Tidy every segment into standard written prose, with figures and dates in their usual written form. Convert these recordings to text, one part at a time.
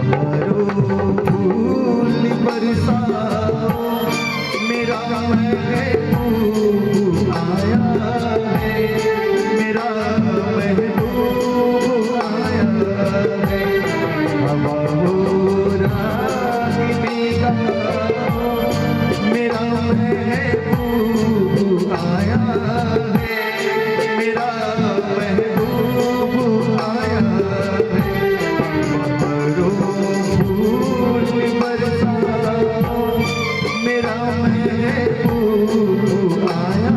हमारो फूल बरसा मेरा महबूब आया है, मेरा महबूब आया है। हवा हो रागिनी का मेरा महबूब आया है, मेरा महबूब आया है। बहारों फूल बरसा मेरा महबूब आया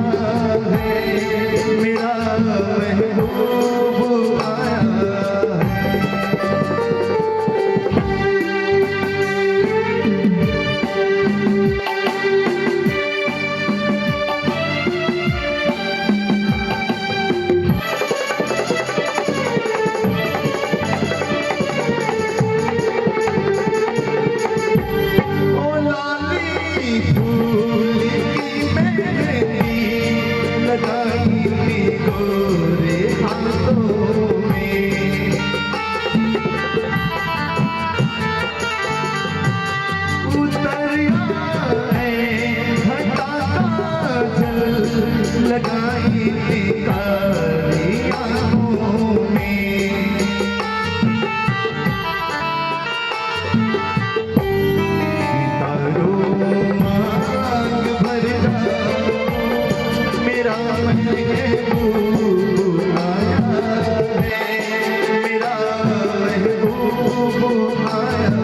है, मेरा महबूब आया है। फूल की मेहंदी लगाई थी गोरे हाथों में, उतरिया है घटा काजल लगाई थी कारी आँखों में। मेरा महबूब आया है, मेरा महबूब आया